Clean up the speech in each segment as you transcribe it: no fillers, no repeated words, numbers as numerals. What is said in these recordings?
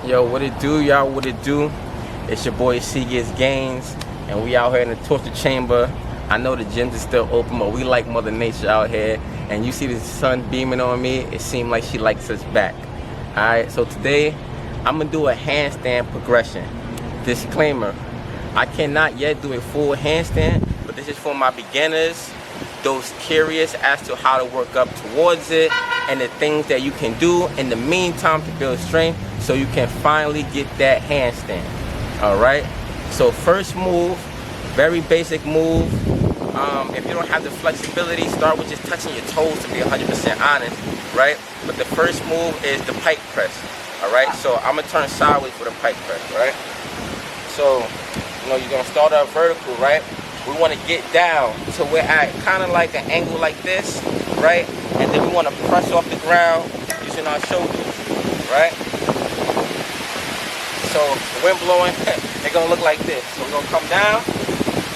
Yo, what it do, y'all? What it do? It's your boy C Gets Gains, and we out here in the torture chamber. I know the gyms is still open, but we like Mother Nature out here. And you see the sun beaming on me, it seems like she likes us back. Alright, so today I'm gonna do a handstand progression. Disclaimer, I cannot yet do a full handstand, but this is for my beginners, those curious as to how to work up towards it, and the things that you can do in the meantime to build strength so you can finally get that handstand. Alright, so first move, very basic move. If you don't have the flexibility, start with just touching your toes to be 100% honest, right? But the first move is the Pike Press. Alright, so I'm gonna turn sideways for the Pike Press, right? So, you know, you're gonna start out vertical, right? We want to get down to we're at kind of like an angle like this, right? And then we want to press off the ground using our shoulders, right? So the wind blowing, they're gonna look like this. So we're gonna come down,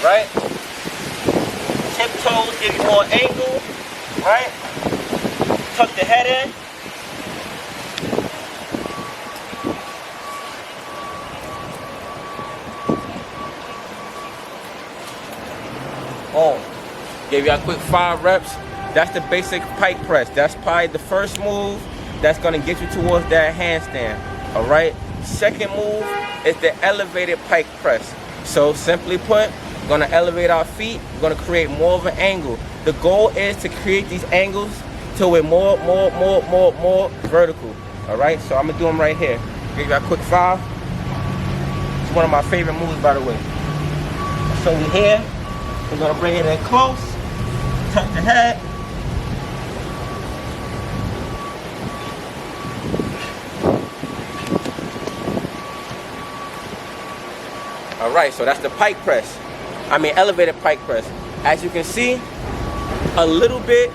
right? Tiptoes give you more angle, right? Tuck the head in. Boom. Gave you a quick 5 reps. That's the basic Pike Press. That's probably the first move that's gonna get you towards that handstand. All right. Second move is the elevated Pike Press. So simply put, we're gonna elevate our feet. We're gonna create more of an angle. The goal is to create these angles till we're more vertical. All right. So I'm gonna do them right here. Give you a quick 5. It's one of my favorite moves, by the way. So we're here. We're gonna bring it in close, tuck the head. All right, so that's the Pike Press. Elevated Pike Press. As you can see, a little bit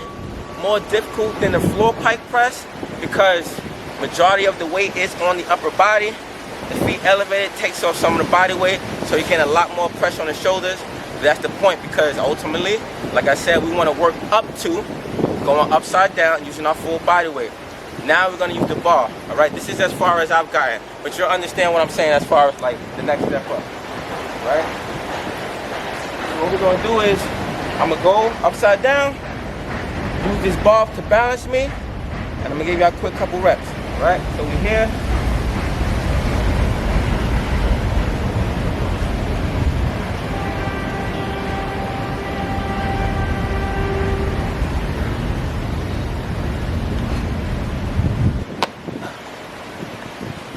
more difficult than the floor Pike Press because majority of the weight is on the upper body. The feet elevated takes off some of the body weight, so you get a lot more pressure on the shoulders. That's the point, because ultimately, like I said, we want to work up to going upside down using our full body weight. Now we're going to use the bar. All right, this is as far as I've gotten, but you'll understand what I'm saying as far as like the next step up. Right? So what we're going to do is I'm going to go upside down, use this bar to balance me, and I'm going to give you a quick couple reps. Right? So we're here.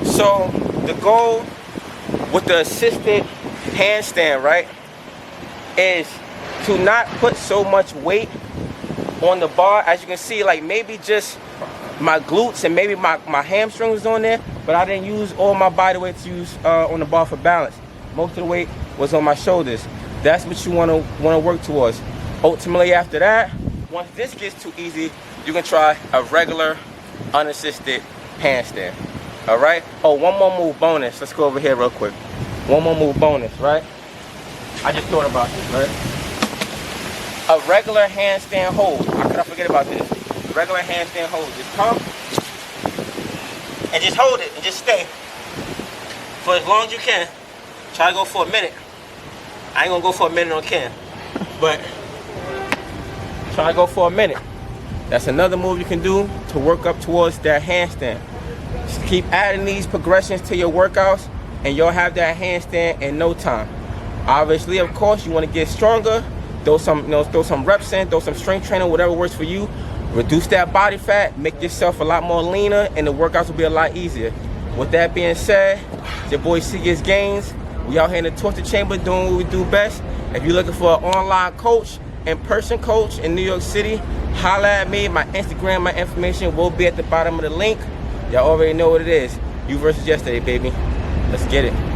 So the goal with the assisted handstand, right, is to not put so much weight on the bar. As you can see, like maybe just my glutes and maybe my hamstrings on there, but I didn't use all my body weight to use on the bar for balance. Most of the weight was on my shoulders. That's what you want to work towards. Ultimately, after that, once this gets too easy, you can try a regular unassisted handstand. All right. Oh, one more move bonus. Let's go over here real quick. One more move bonus, right? I just thought about this, right? A regular handstand hold. How could I forget about this? Regular handstand hold. Just come and just hold it and just stay for as long as you can. Try to go for a minute. I ain't gonna go for a minute on cam, but try to go for a minute. That's another move you can do to work up towards that handstand. Just keep adding these progressions to your workouts and you'll have that handstand in no time. Obviously, of course, you want to get stronger. Throw some reps in, throw some strength training, whatever works for you. Reduce that body fat, make yourself a lot more leaner, and the workouts will be a lot easier. With that being said, it's your boy C Gets Gains. We out here in the torture chamber doing what we do best. If you're looking for an online coach, in-person coach in New York City, holla at me. My Instagram, my information will be at the bottom of the link. Y'all already know what it is. You versus yesterday, baby. Let's get it.